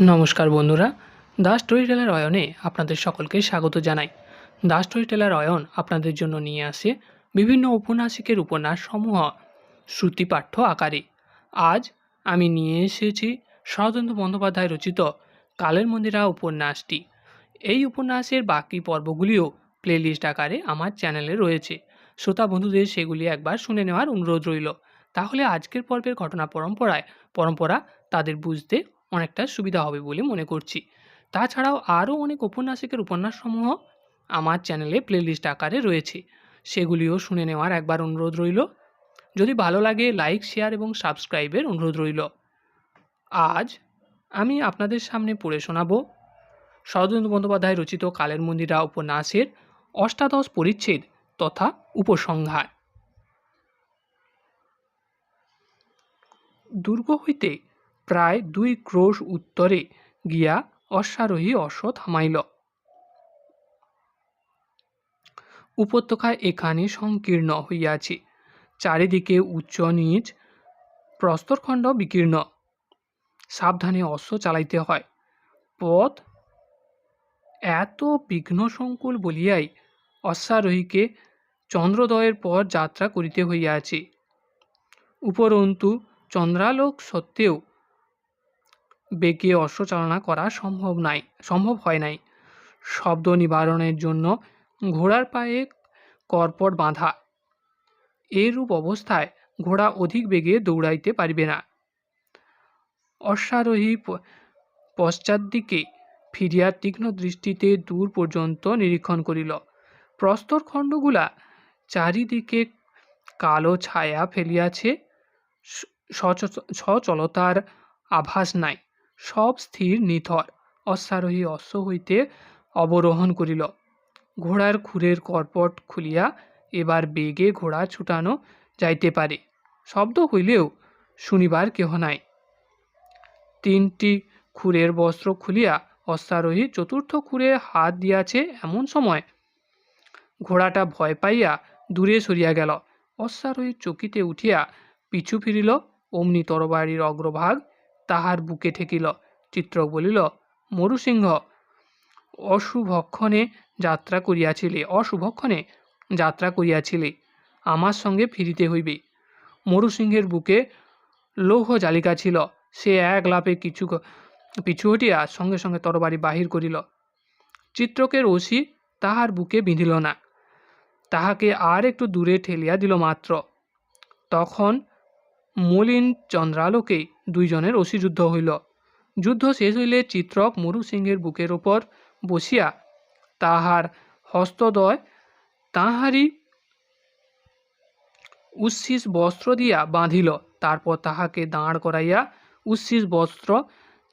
নমস্কার বন্ধুরা, the story teller অয়নে আপনাদের সকলকে স্বাগত জানাই। দ্য স্টোরি টেলার অয়ন আপনাদের জন্য নিয়ে আসে বিভিন্ন ঔপন্যাসিকের উপন্যাসসমূহ শ্রুতিপাঠ্য আকারে। আজ আমি নিয়ে এসেছি শরদিন্দু বন্দ্যোপাধ্যায় রচিত কালের মন্দিরা উপন্যাসটি। এই উপন্যাসের বাকি পর্বগুলিও প্লেলিস্ট আকারে আমার চ্যানেলে রয়েছে। শ্রোতা বন্ধুদের সেগুলি একবার শুনে নেওয়ার অনুরোধ রইল। তাহলে আজকের পর্বের ঘটনা পরম্পরা তাদের বুঝতে অনেকটা সুবিধা হবে বলে মনে করছি। তাছাড়াও আরও অনেক উপন্যাসিকের উপন্যাসসমূহ আমার চ্যানেলে প্লেলিস্ট আকারে রয়েছে, সেগুলিও শুনে নেওয়ার একবার অনুরোধ রইল। যদি ভালো লাগে লাইক, শেয়ার এবং সাবস্ক্রাইবের অনুরোধ রইল। আজ আমি আপনাদের সামনে পড়ে শোনাব শরদিন্দু বন্দ্যোপাধ্যায় রচিত কালের মন্দিরা উপন্যাসের অষ্টাদশ পরিচ্ছেদ তথা উপসংহার। দুর্গ হইতে প্রায় 2 ক্রোশ উত্তরে গিয়া অশ্বারোহী অশ্ব থামাইল। উপত্যকা এখানে সংকীর্ণ হইয়াছে, চারিদিকে উচ্চ নীচ প্রস্তরখণ্ড বিকীর্ণ। সাবধানে অশ্ব চালাইতে হয়। পথ এত বিঘ্নসংকুল বলিয়াই অশ্বারোহীকে চন্দ্রোদয়ের পর যাত্রা করিতে হইয়াছে। উপরন্তু চন্দ্রালোক সত্ত্বেও বেগে অশ্বচালনা করা সম্ভব হয় নাই। শব্দ নিবারণের জন্য ঘোড়ার পায়ে কর্পট বাঁধা। এরূপ অবস্থায় ঘোড়া অধিক বেগে দৌড়াইতে পারিবে না। অশ্বারোহী পশ্চাৎদিকে ফিরিয়া তীক্ষ্ণ দৃষ্টিতে দূর পর্যন্ত নিরীক্ষণ করিল। প্রস্তরখণ্ডগুলা চারিদিকে কালো ছায়া ফেলিয়াছে, সচলতার আভাস নাই, সব স্থির নিথর। অশ্বারোহী অশ্ব হইতে অবরোহণ করিল। ঘোড়ার খুরের কর্পট খুলিয়া এবার বেগে ঘোড়া ছুটানো যাইতে পারে। শব্দ হইলেও শুনিবার কেহ নাই। 3টি খুরের বস্ত্র খুলিয়া অশ্বারোহী চতুর্থ খুরে হাত দিয়াছে এমন সময় ঘোড়াটা ভয় পাইয়া দূরে সরিয়া গেল। অশ্বারোহী চকিতে উঠিয়া পিছু ফিরিল, অমনি তরবারির অগ্রভাগ তাহার বুকে ঠেকিল। চিত্রক বলিল, মরুসিংহ, অশুভক্ষণে যাত্রা করিয়াছিলে, আমার সঙ্গে ফিরিতে হইবে। মরুসিংহের বুকে লৌহ জালিকা ছিল, সে এক লাফে পিছু হটিয়া সঙ্গে সঙ্গে তরবারি বাহির করিল। চিত্রকের অসি তাহার বুকে বিঁধিল না, তাহাকে আর একটু দূরে ঠেলিয়া দিল মাত্র। তখন মলিন চন্দ্রালোকে দুইজনের অসিযুদ্ধ হইল। যুদ্ধ শেষ হইলে চিত্রক মরুসিংহের বুকের ওপর বসিয়া তাহার হস্তদ্বয় তাহারই উচ্ছিষ্ট বস্ত্র দিয়া বাঁধিল। তারপর তাহাকে দাঁড় করাইয়া উচ্ছিষ্ট বস্ত্র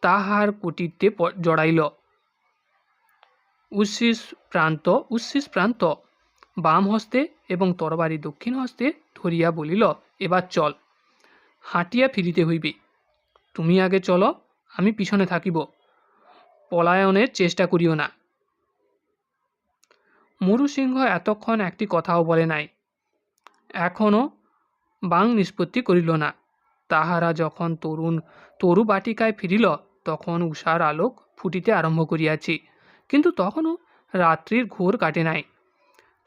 তাহার কটিতে জড়াইল। উচ্ছিষ্ট প্রান্ত বাম হস্তে এবং তরবারি দক্ষিণ হস্তে ধরিয়া বলিল, এবার চল, হাঁটিয়া ফিরিতে হইবে। তুমি আগে চলো, আমি পিছনে থাকিব, পলায়নের চেষ্টা করিও না। মরুসিংহ এতক্ষণ একটি কথাও বলে নাই, এখনও বাং নিষ্পত্তি করিল না। তাহারা যখন তরু বাটিকায় ফিরিল তখন উষার আলোক ফুটিতে আরম্ভ করিয়াছে, কিন্তু তখনও রাত্রির ঘোর কাটে নাই।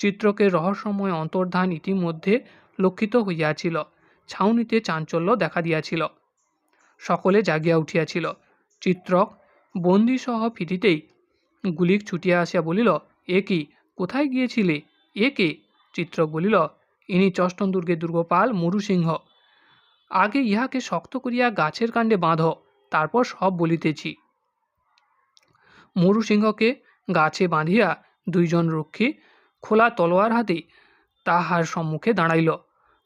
চিত্রকের রহস্যময় অন্তর্ধান ইতিমধ্যে লক্ষিত হইয়াছিল। ছাউনিতে চাঞ্চল্য দেখা দিয়াছিল, সকলে জাগিয়া উঠিয়াছিল। চিত্রক বন্দীসহ ফিরিতেই গুলিক ছুটিয়া আসিয়া বলিল, এ কি, কোথায় গিয়েছিলে? এ কে? চিত্রক বলিল, ইনি চষ্টন দুর্গের দুর্গপাল মরুসিংহ। আগে ইহাকে শক্ত করিয়া গাছের কাণ্ডে বাঁধো, তারপর সব বলিতেছি। মরুসিংহকে গাছে বাঁধিয়া দুইজন রক্ষী খোলা তলোয়ার হাতে তাহার সম্মুখে দাঁড়াইল।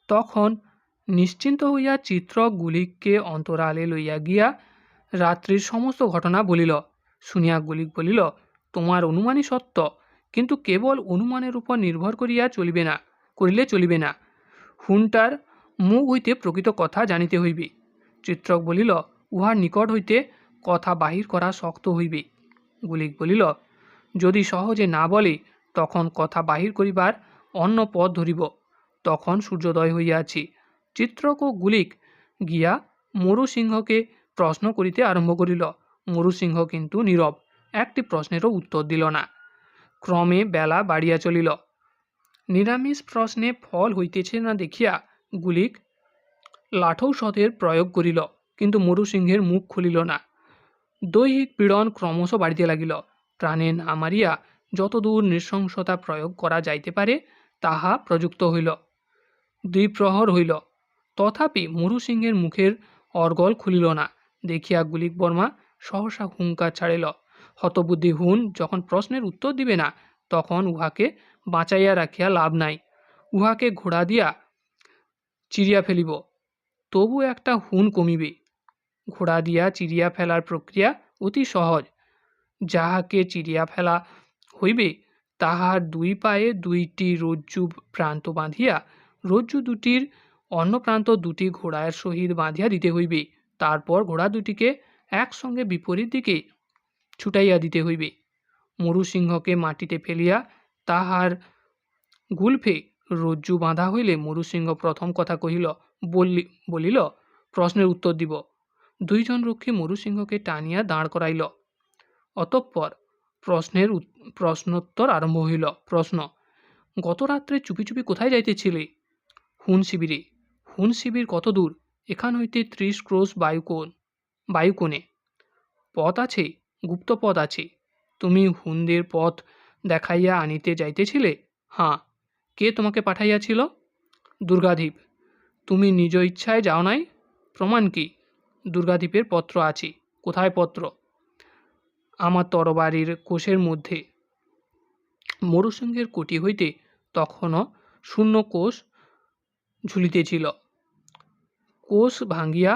তখন নিশ্চিন্ত হইয়া চিত্রক গুলিককে অন্তরালে লইয়া গিয়া রাত্রির সমস্ত ঘটনা বলিল। শুনিয়া গুলিক বলিল, তোমার অনুমানই সত্য, কিন্তু কেবল অনুমানের উপর নির্ভর করিলে চলিবে না। হুন্টার মুখ হইতে প্রকৃত কথা জানিতে হইবে। চিত্রক বলিল, উহার নিকট হইতে কথা বাহির করা শক্ত হইবে। গুলিক বলিল, যদি সহজে না বলে তখন কথা বাহির করিবার অন্য পথ ধরিব। তখন সূর্যোদয় হইয়াছে। চিত্রক ও গুলিক গিয়া মরুসিংহকে প্রশ্ন করিতে আরম্ভ করিল। মরুসিংহ কিন্তু নীরব, একটি প্রশ্নেরও উত্তর দিল না। ক্রমে বেলা বাড়িয়া চলিল। নিরামিষ প্রশ্নে ফল হইতেছে না দেখিয়া গুলিক লাঠৌষধের প্রয়োগ করিল, কিন্তু মরুসিংহের মুখ খুলিল না। দৈহিক পীড়ন ক্রমশ বাড়িতে লাগিল। প্রাণে না মারিয়া যতদূর নৃশংসতা প্রয়োগ করা যাইতে পারে তাহা প্রযুক্ত হইল। দ্বিপ্রহর হইল, তথাপি মরুসিংহের মুখের অর্গল খুলিল না। দেখিয়া গুলিক বর্মা সহসা হুঙ্কার ছাড়িল। হতবুদ্ধি হুন যখন প্রশ্নের উত্তর দিবে না, তখন উহাকে বাঁচাইয়া রাখিয়া লাভ নাই। উহাকে ঘোড়া দিয়া চিরিয়া ফেলিব, তবু একটা হুন কমিবে। ঘোড়া দিয়া চিরিয়া ফেলার প্রক্রিয়া অতি সহজ। যাহাকে চিরিয়া ফেলা হইবে তাহার দুই পায়ে দুইটি রজ্জু প্রান্ত বাঁধিয়া রজ্জু দুটির অন্য প্রান্ত দুটি ঘোড়ার সহিত বাঁধিয়া দিতে হইবে। তারপর ঘোড়া দুটিকে একসঙ্গে বিপরীত দিকে ছুটাইয়া দিতে হইবে। মরুসিংহকে মাটিতে ফেলিয়া তাহার গুলফে রজ্জু বাঁধা হইলে মরুসিংহ প্রথম কথা কহিল, বলিল প্রশ্নের উত্তর দিব। দুইজন রক্ষী মরুসিংহকে টানিয়া দাঁড় করাইল। অতঃপর প্রশ্নোত্তর আরম্ভ হইল। প্রশ্ন: গত রাত্রে চুপি চুপি কোথায় যাইতেছিলে? হুন শিবিরে। হুন শিবির কত দূর? এখান হইতে 30 ক্রোশ বায়ুকোণে। পথ আছে? গুপ্ত পথ আছে। তুমি হুনদের পথ দেখাইয়া আনিতে যাইতেছিলে? হাঁ। কে তোমাকে পাঠাইয়াছিল? দুর্গাধীপ। তুমি নিজ ইচ্ছায় যাও নাই? প্রমাণ কি? দুর্গাধীপের পত্র আছে। কোথায় পত্র? আমার তরবারির কোষের মধ্যে। মরুসিংহের কোটি হইতে তখনও শূন্য কোষ ঝুলিতেছিল। কোষ ভাঙ্গিয়া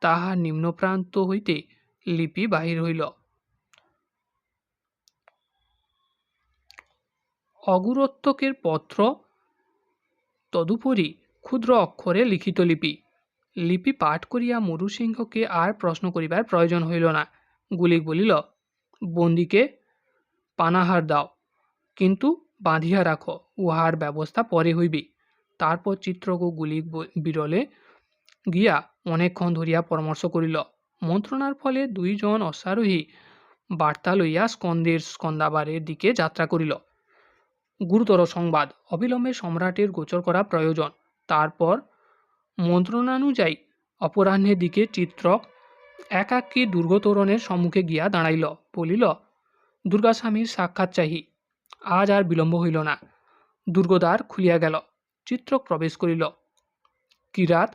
তাহার নিম্নপ্রান্ত হইতে লিপি বাহির হইল। অগুরোত্তকের পত্র, তদুপরি ক্ষুদ্র অক্ষরে লিখিত লিপি। লিপি পাঠ করিয়া মরুসিংহকে আর প্রশ্ন করিবার প্রয়োজন হইল না। গুলিক বলিল, বন্দীকে পানাহার দাও, কিন্তু বাঁধিয়া রাখো, উহার ব্যবস্থা পরে হইবে। তারপর চিত্রক ও গুলিক বিরলে গিয়া অনেকক্ষণ ধরিয়া পরামর্শ করিল। মন্ত্রণার ফলে দুইজন অশ্বারোহী বার্তা লইয়া স্কন্দাবারের দিকে যাত্রা করিল। গুরুতর সংবাদ, অবিলম্বে সম্রাটের গোচর করা প্রয়োজন। তারপর মন্ত্রণানুযায়ী অপরাহ্নের দিকে চিত্রক একাকী দুর্গতোরণের সম্মুখে গিয়া দাঁড়াইল। বলিল, দুর্গাস্বামীর সাক্ষাৎ চাহি। আজ আর বিলম্ব হইল না। দুর্গদ্বার খুলিয়া গেল। চিত্রক প্রবেশ করিল। কিরাত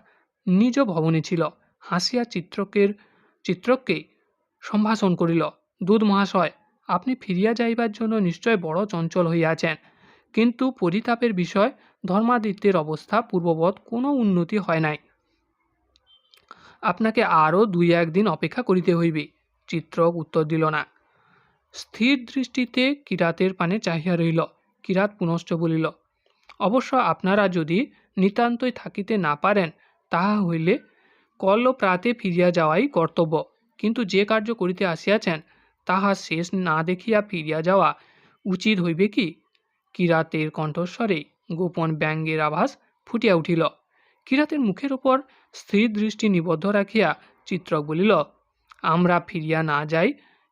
নিজ ভবনে ছিল। হাসিয়া চিত্রককে সম্ভাষণ করিল। দুধ মহাশয়, আপনি ফিরিয়া যাইবার জন্য নিশ্চয় বড় চঞ্চল হইয়াছেন, কিন্তু পরিতাপের বিষয়, ধর্মাদিত্যের অবস্থা পূর্ববৎ কোনো উন্নতি হয় নাই। আপনাকে আরও 2-1 দিন অপেক্ষা করিতে হইবে। চিত্রক উত্তর দিল না। স্থির দৃষ্টিতে কিরাতের পানে চাহিয়া রহিল। কিরাত পুনশ্চ বলিল, অবশ্য আপনারা যদি নিতান্তই থাকিতে না পারেন, তাহা হইলে কল্ল প্রাতে ফিরিয়া যাওয়াই কর্তব্য, কিন্তু যে কার্য করিতে আসিয়াছেন তাহা শেষ না দেখিয়া ফিরিয়া যাওয়া উচিত হইবে কি? কিরাতের কণ্ঠস্বরে গোপন ব্যঙ্গের আভাস ফুটিয়া উঠিল। কিরাতের মুখের ওপর স্থির দৃষ্টি নিবদ্ধ রাখিয়া চিত্রক বলিল, আমরা ফিরিয়া না যাই,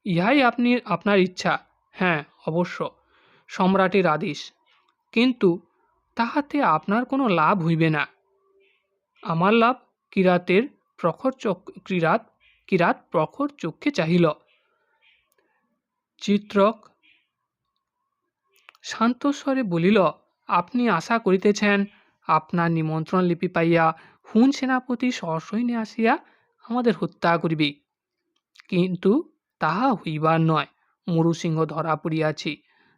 ইহাই আপনার ইচ্ছা? হ্যাঁ, অবশ্য সম্রাটের আদেশ, কিন্তু তাহাতে আপনার কোনো লাভ হইবে না। আমার লাভ? কিরাত প্রখর চক্ষে চাহিল। চিত্রক শান্তস্বরে বলিল, আপনি আশা করিতেছেন আপনার নিমন্ত্রণ লিপি পাইয়া হুন সেনাপতি সসৈন্যে আসিয়া আমাদের হত্যা করিবে, কিন্তু তাহা হইবার নয়। মরুসিংহ ধরা পড়িয়াছি।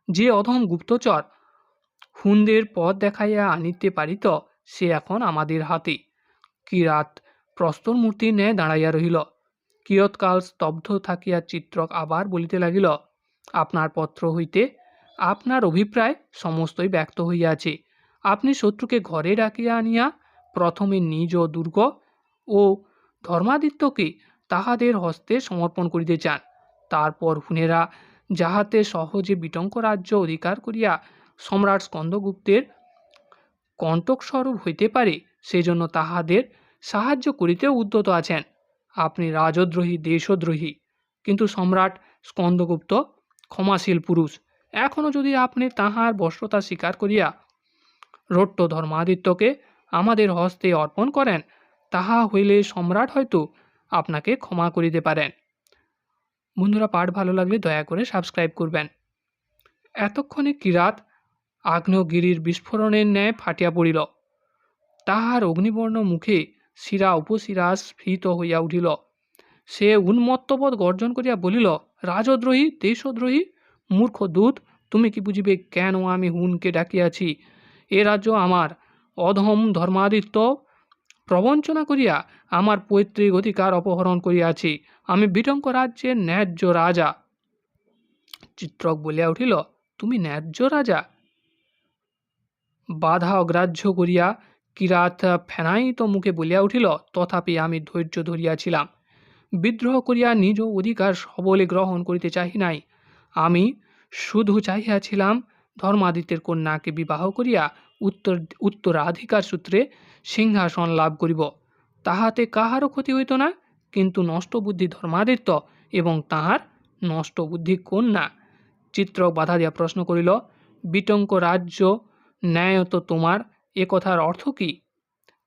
যে অধম গুপ্তচর হুনদের পথ দেখাইয়া আনিতে পারিত, সে এখন আমাদের হাতে। কিরাত প্রস্তর মূর্তির ন্যায় দাঁড়াইয়া রহিল। কিয়ৎকাল স্তব্ধ থাকিয়া চিত্রক আবার বলিতে লাগিল, আপনার পত্র হইতে আপনার অভিপ্রায় সমস্তই ব্যক্ত হইয়াছে। আপনি শত্রুকে ঘরে ডাকিয়া আনিয়া প্রথমে নিজ দুর্গ ও ধর্মাদিত্যকে তাহাদের হস্তে সমর্পণ করিতে চান। তারপর হুনেরা যাহাতে সহজে বিটঙ্ক রাজ্য অধিকার করিয়া সম্রাট স্কন্দগুপ্তের কণ্টকস্বরূপ হইতে পারে, সেজন্য তাহাদের সাহায্য করিতেও উদ্যত আছেন। আপনি রাজদ্রোহী, দেশদ্রোহী। কিন্তু সম্রাট স্কন্দগুপ্ত ক্ষমাশীল পুরুষ। এখনও যদি আপনি তাহার বর্ষতা স্বীকার করিয়া রট্ট ধর্মাদিত্যকে আমাদের হস্তে অর্পণ করেন, তাহা হইলে সম্রাট হয়তো আপনাকে ক্ষমা করিতে পারেন। বন্ধুরা, পাঠ ভালো লাগলে দয়া করে সাবস্ক্রাইব করবেন। এতক্ষণে কিরাত আগ্নেয়গিরির বিস্ফোরণের ন্যায় ফাটিয়া পড়িল। তাহার অগ্নিবর্ণ মুখে শিরা উপশিরা স্ফীত হইয়া উঠিল। সে উন্মত্তবৎ গর্জন করিয়া বলিল, রাজদ্রোহী, দেশদ্রোহী, মূর্খ দূত, তুমি কি বুঝিবে কেন আমি হুনকে ডাকিয়াছি? এ রাজ্য আমার। অধম ধর্মাদিত্য প্রবঞ্চনা করিয়া আমার পৈতৃক অধিকার অপহরণ করিয়াছি। আমি বিটঙ্ক রাজ্যের ন্যায্য রাজা। চিত্রক বলিয়া উঠিল, তুমি ন্যায্য রাজা? বাধা অগ্রাহ্য করিয়া কিরাত ফেনায়িত মুখে বলিয়া উঠিল, তথাপি আমি ধৈর্য ধরিয়াছিলাম। বিদ্রোহ করিয়া নিজ অধিকার সবলে গ্রহণ করিতে চাহি নাই। আমি শুধু চাহিয়াছিলাম ধর্মাদিত্যের কন্যাকে বিবাহ করিয়া উত্তরাধিকার সূত্রে সিংহাসন লাভ করিব। তাহাতে কাহারও ক্ষতি হইত না। কিন্তু নষ্টবুদ্ধি ধর্মাদিত্য এবং তাহার নষ্টবুদ্ধি কন্যা। চিত্রক বাধা দিয়া প্রশ্ন করিল, বিটঙ্ক রাজ্য ন্যায় তো তোমার, এ কথার অর্থ কি?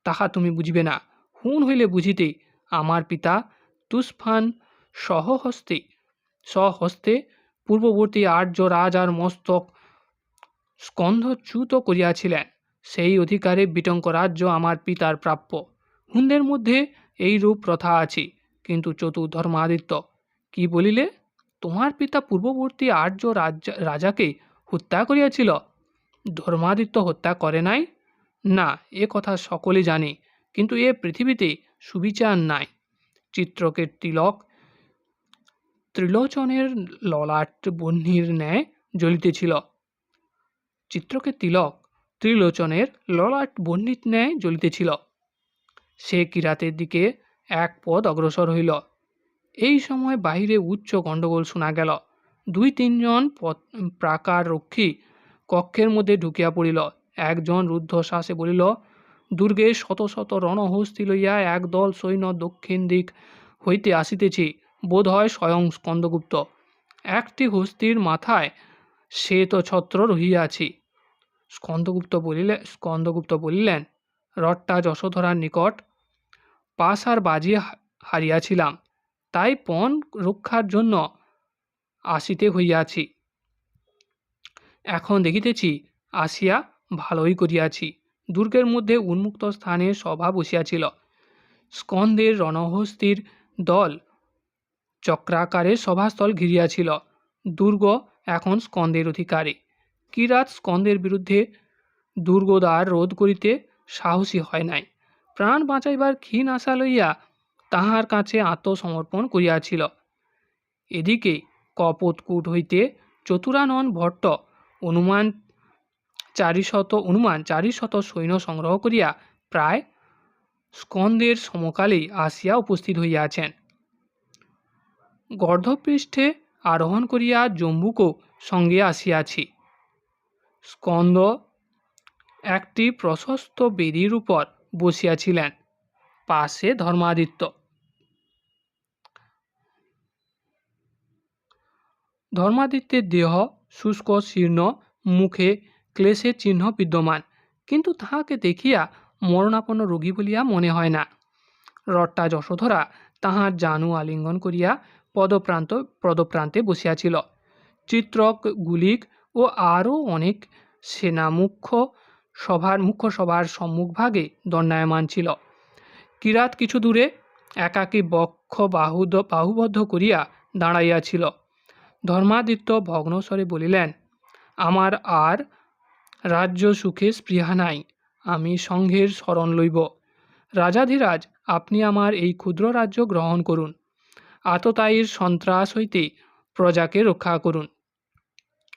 তাহা তুমি বুঝিবে না। হুন হইলে বুঝিতে। আমার পিতা তুসফান স্বহস্তে পূর্ববর্তী আর্য রাজার মস্তক স্কন্ধচ্যুত করিয়াছিলেন। সেই অধিকারে বিটঙ্ক রাজ্য আমার পিতার প্রাপ্য। হুনদের মধ্যে এইরূপ প্রথা আছে। কিন্তু চতুর্ধর্মাদিত্য কি বলিলে? তোমার পিতা পূর্ববর্তী আর্য রাজাকে হত্যা করিয়াছিল। ধর্মাদিত্য হত্যা করে নাই? না, এ কথা সকলে জানে। কিন্তু এ পৃথিবীতে সুবিচার নাই। চিত্রকের তিলক ত্রিলোচনের ললাট বহ্নির ন্যায় জ্বলিতেছিল। চিত্রকের তিলক ত্রিলোচনের ললাট বহ্নির ন্যায় জ্বলিতেছিল। সে কিরাতের দিকে এক পদ অগ্রসর হইল। এই সময় বাহিরে উচ্চ গণ্ডগোল শোনা গেল। 2-3 জন প্রাকার রক্ষী কক্ষের মধ্যে ঢুকিয়া পড়িল। একজন রুদ্ধশ্বাসে বলিল, দুর্গে শত শত রণহস্তি লইয়া একদল সৈন্য দক্ষিণ দিক হইতে আসিতেছে, বোধ হয় স্বয়ং স্কন্দগুপ্ত। একটি হস্তির মাথায় শ্বেত ছত্র রহিয়াছি। স্কন্দগুপ্ত বলিলেন, রট্টা যশোধরার নিকট পাশার বাজি হারিয়াছিলাম, তাই পণ রক্ষার জন্য আসিতে হইয়াছি। এখন দেখিতেছি আসিয়া ভালোই করিয়াছি। দুর্গের মধ্যে উন্মুক্ত স্থানে সভা বসিয়াছিল। স্কন্দের রণহস্তির দল চক্রাকারে সভাস্থল ঘিরিয়াছিল। দুর্গ এখন স্কন্দের অধিকারে। কিরাত স্কন্দের বিরুদ্ধে দুর্গদ্বার রোধ করিতে সাহসী হয় নাই। প্রাণ বাঁচাইবার ক্ষীণ আশা লইয়া তাহার কাছে আত্মসমর্পণ করিয়াছিল। এদিকে কপোতকূট হইতে চতুরানন ভট্ট অনুমান 400 সৈন্য সংগ্রহ করিয়া প্রায় স্কন্দের সমকালেই আসিয়া উপস্থিত হইয়াছেন। গর্ধপৃষ্ঠে আরোহণ করিয়া জম্বুকও সঙ্গে আসিয়াছি। স্কন্দ একটি প্রশস্ত বেদির উপর বসিয়াছিলেন, পাশে ধর্মাদিত্য। ধর্মাদিত্যের দেহ শুষ্ক শীর্ণ, মুখে ক্লেশের চিহ্ন বিদ্যমান, কিন্তু তাহাকে দেখিয়া মরণাপন্ন রোগী বলিয়া মনে হয় না। রট্টা যশোধরা তাহার জানু আলিঙ্গন করিয়া পদপ্রান্তে বসিয়াছিল। চিত্রক, গুলিক ও আরও অনেক সেনা মুখ্য সভার সম্মুখভাগে দণ্ডায়মান ছিল। কিরাত কিছু দূরে একাকী বক্ষ বাহুবদ্ধ করিয়া দাঁড়াইয়াছিল। ধর্মাদিত্য ভগ্নস্বরে বলিলেন, আমার আর রাজ্য সুখে স্পৃহা নাই। আমি সংঘের শরণ লইব। রাজাধিরাজ, আপনি আমার এই ক্ষুদ্র রাজ্য গ্রহণ করুন। আততায়ীর সন্ত্রাস হইতে প্রজাকে রক্ষা করুন।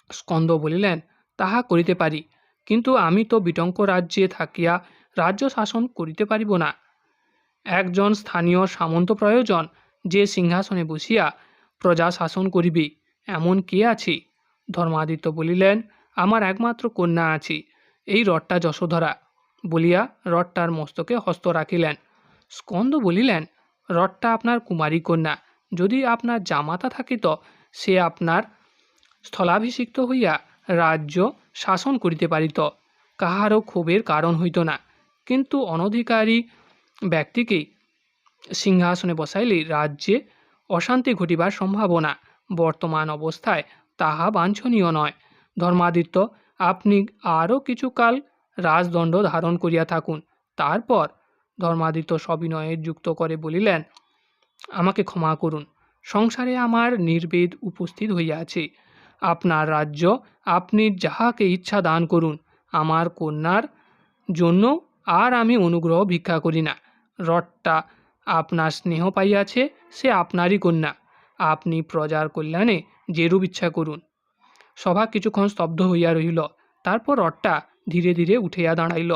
স্কন্দ বলিলেন, তাহা করিতে পারি, কিন্তু আমি তো বিটঙ্ক রাজ্যে থাকিয়া রাজ্য শাসন করিতে পারিব না। একজন স্থানীয় সামন্ত প্রয়োজন, যে সিংহাসনে বসিয়া প্রজা শাসন করিবে। এমন কে আছে? ধর্মাদিত্য বলিলেন, আমার একমাত্র কন্যা আছে, এই রট্টা যশোধরা। বলিয়া রট্টার মস্তকে হস্ত রাখিলেন। স্কন্দ বলিলেন, রট্টা আপনার কুমারী কন্যা, যদি আপনার জামাতা থাকিত, সে আপনার স্থলাভিষিক্ত হইয়া রাজ্য শাসন করিতে পারিত, কাহারও ক্ষোভের কারণ হইত না। কিন্তু অনধিকারী ব্যক্তিকে সিংহাসনে বসাইলে রাজ্যে অশান্তি ঘটিবার সম্ভাবনা। বর্তমান অবস্থায় তাহা বাঞ্ছনীয় নয়। ধর্মাদিত্য, আপনি আরও কিছুকাল রাজদণ্ড ধারণ করিয়া থাকুন। তারপর ধর্মাদিত্য সবিনয়ে যুক্ত করে বলিলেন, আমাকে ক্ষমা করুন, সংসারে আমার নির্বেদ উপস্থিত হইয়াছে। আপনার রাজ্য আপনি যাহাকে ইচ্ছা দান করুন, আমার কন্যার জন্য আর আমি অনুগ্রহ ভিক্ষা করি না। রথটা আপনার স্নেহ পাইয়াছে, সে আপনারই কন্যা। আপনি প্রজার কল্যাণে যেরূপ ইচ্ছা করুন। সভা কিছুক্ষণ স্তব্ধ হইয়া রহিল। তারপর রথটা ধীরে ধীরে উঠিয়া দাঁড়াইল।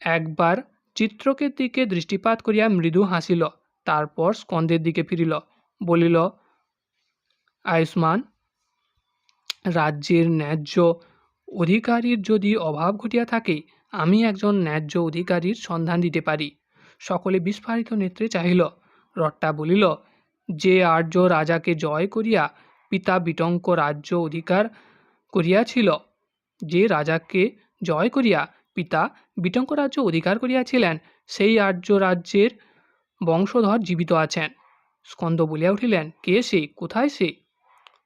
একবার চিত্রকের দিকে দৃষ্টিপাত করিয়া মৃদু হাসিল। তারপর স্কন্দের দিকে ফিরিল, বলিল, আয়ুষ্মান, রাজ্যের ন্যায্য অধিকারীর যদি অভাব ঘটিয়া থাকে, আমি একজন ন্যায্য অধিকারীর সন্ধান দিতে পারি। সকলে বিস্ফারিত নেত্রে চাহিল। রথটা বলিল, যে আর্য রাজাকে জয় করিয়া পিতা বিটঙ্ক রাজ্য অধিকার করিয়াছিল, যে রাজাকে জয় করিয়া পিতা বিটঙ্ক রাজ্য অধিকার করিয়াছিলেন, সেই আর্য রাজ্যের বংশধর জীবিত আছেন। স্কন্দ বলিয়া উঠিলেন, কে সে, কোথায় সে?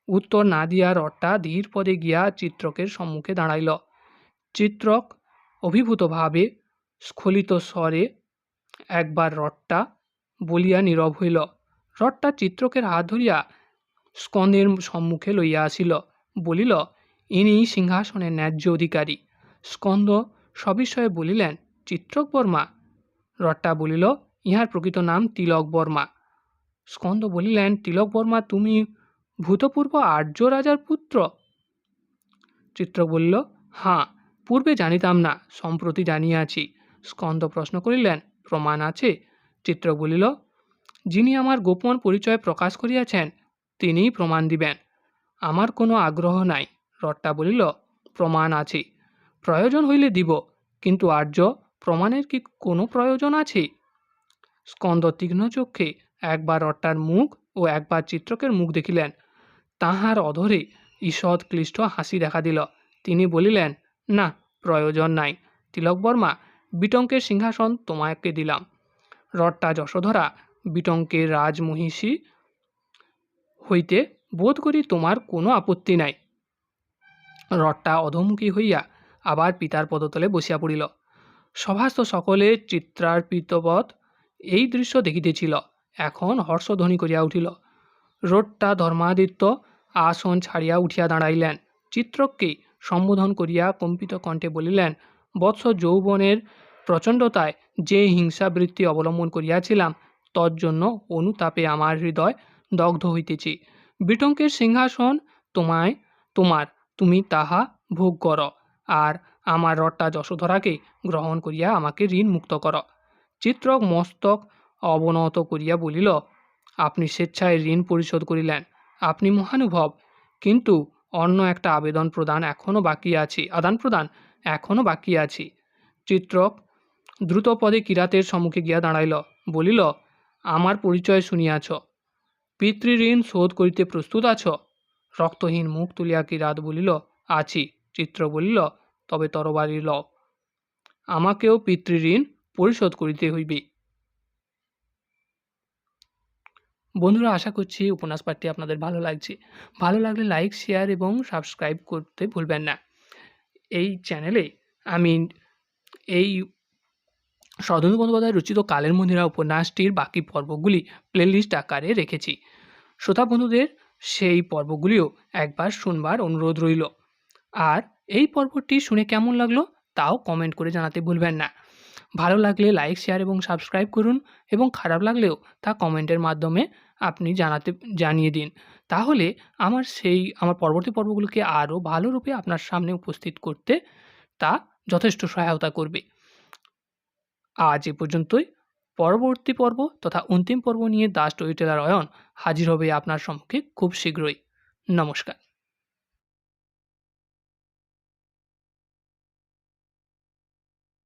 উত্তর না দিয়া রথটা ধীর পদে গিয়া চিত্রকের সম্মুখে দাঁড়াইল। চিত্রক অভিভূতভাবে স্খলিত স্বরে একবার রথটা বলিয়া নীরব হইল। রথটা চিত্রকের হাত ধরিয়া স্কন্দের সম্মুখে লইয়া আসিল, বলিল, ইনি সিংহাসনের ন্যায্য অধিকারী। স্কন্দ সবিস্ময়ে বলিলেন, চিত্রক বর্মা? রথটা বলিল, ইহার প্রকৃত নাম তিলক বর্মা। স্কন্দ বলিলেন, তিলক বর্মা, তুমি ভূতপূর্ব আর্য রাজার পুত্র? চিত্রক বলিল, হাঁ, পূর্বে জানিতাম না, সম্প্রতি জানিয়াছি। স্কন্দ প্রশ্ন করিলেন, প্রমাণ আছে? চিত্রক বলিল, যিনি আমার গোপন পরিচয় প্রকাশ করিয়াছেন, তিনিই প্রমাণ দিবেন। আমার কোনো আগ্রহ নাই। রথটা বলিল, প্রমাণ আছে, প্রয়োজন হইলে দিব, কিন্তু আর্য প্রমাণের কি কোনো প্রয়োজন আছে? স্কন্দ তীক্ষ্ণ চক্ষে একবার রথটার মুখ ও একবার চিত্রকের মুখ দেখিলেন। তাহার অধরে ঈষৎ ক্লিষ্ট হাসি দেখা দিল। তিনি বলিলেন, না, প্রয়োজন নাই। তিলক বর্মা, বিটঙ্কের সিংহাসন তোমাকে দিলাম। রথটা যশোধরা বিটঙ্কের রাজমহিষী হইতে বোধ করি তোমার কোনো আপত্তি নাই। রথটা অধোমুখী হইয়া আবার পিতার পদতলে বসিয়া পড়িল। সভাস্থ সকলে চিত্রার্পিতবৎ এই দৃশ্য দেখিতেছিল। এখন হর্ষধ্বনি করিয়া উঠিল। রথটা ধর্মাদিত্য আসন ছাড়িয়া উঠিয়া দাঁড়াইলেন। চিত্রককে সম্বোধন করিয়া কম্পিত কণ্ঠে বলিলেন, বৎস, যৌবনের প্রচণ্ডতায় যে হিংসাবৃত্তি অবলম্বন করিয়াছিলাম, তজ্জন্য অনুতাপে আমার হৃদয় দগ্ধ হইতেছে। বিটঙ্কের সিংহাসন তোমার, তুমি তাহা ভোগ কর, আর আমার রথটা যশোধরাকে গ্রহণ করিয়া আমাকে ঋণ মুক্ত কর। চিত্রক মস্তক অবনত করিয়া বলিল, আপনি স্বেচ্ছায় ঋণ পরিশোধ করিলেন, আপনি মহানুভব, কিন্তু অন্য একটা আদান প্রদান এখনও বাকি আছে। চিত্রক দ্রুতপদে কিরাতের সম্মুখে গিয়া দাঁড়াইল, বলিল, আমার পরিচয় শুনিয়াছ, পিতৃঋণ শোধ করিতে প্রস্তুত আছ? রক্তহীন মুখ তুলিয়া কিরাত বলিল, আছি। চিত্র বলিল, তবে তরবারি লও, আমাকেও পিতৃঋণ পরিশোধ করিতে হইবে। বন্ধুরা, আশা করছি উপন্যাস পাঠটি আপনাদের ভালো লাগছে। ভালো লাগলে লাইক, শেয়ার এবং সাবস্ক্রাইব করতে ভুলবেন না। এই চ্যানেলে আমি এই শরদিন্দু বন্দ্যোপাধ্যায় রচিত কালের মন্দিরা উপন্যাসটির বাকি পর্বগুলি প্লেলিস্ট আকারে রেখেছি। শ্রোতা বন্ধুদের সেই পর্বগুলিও একবার শুনবার অনুরোধ রইল। আর এই পর্বটি শুনে কেমন লাগলো তাও কমেন্ট করে জানাতে ভুলবেন না। ভালো লাগলে লাইক, শেয়ার এবং সাবস্ক্রাইব করুন, এবং খারাপ লাগলেও তা কমেন্টের মাধ্যমে আপনি জানিয়ে দিন। তাহলে আমার পরবর্তী পর্বগুলোকে আরও ভালো রূপে আপনার সামনে উপস্থিত করতে তা যথেষ্ট সহায়তা করবে। আজ এ পর্যন্তই। পরবর্তী পর্ব তথা অন্তিম পর্ব নিয়ে দ্য স্টোরি টেলার অয়ন হাজির হবে আপনার সম্মুখে খুব শীঘ্রই। নমস্কার।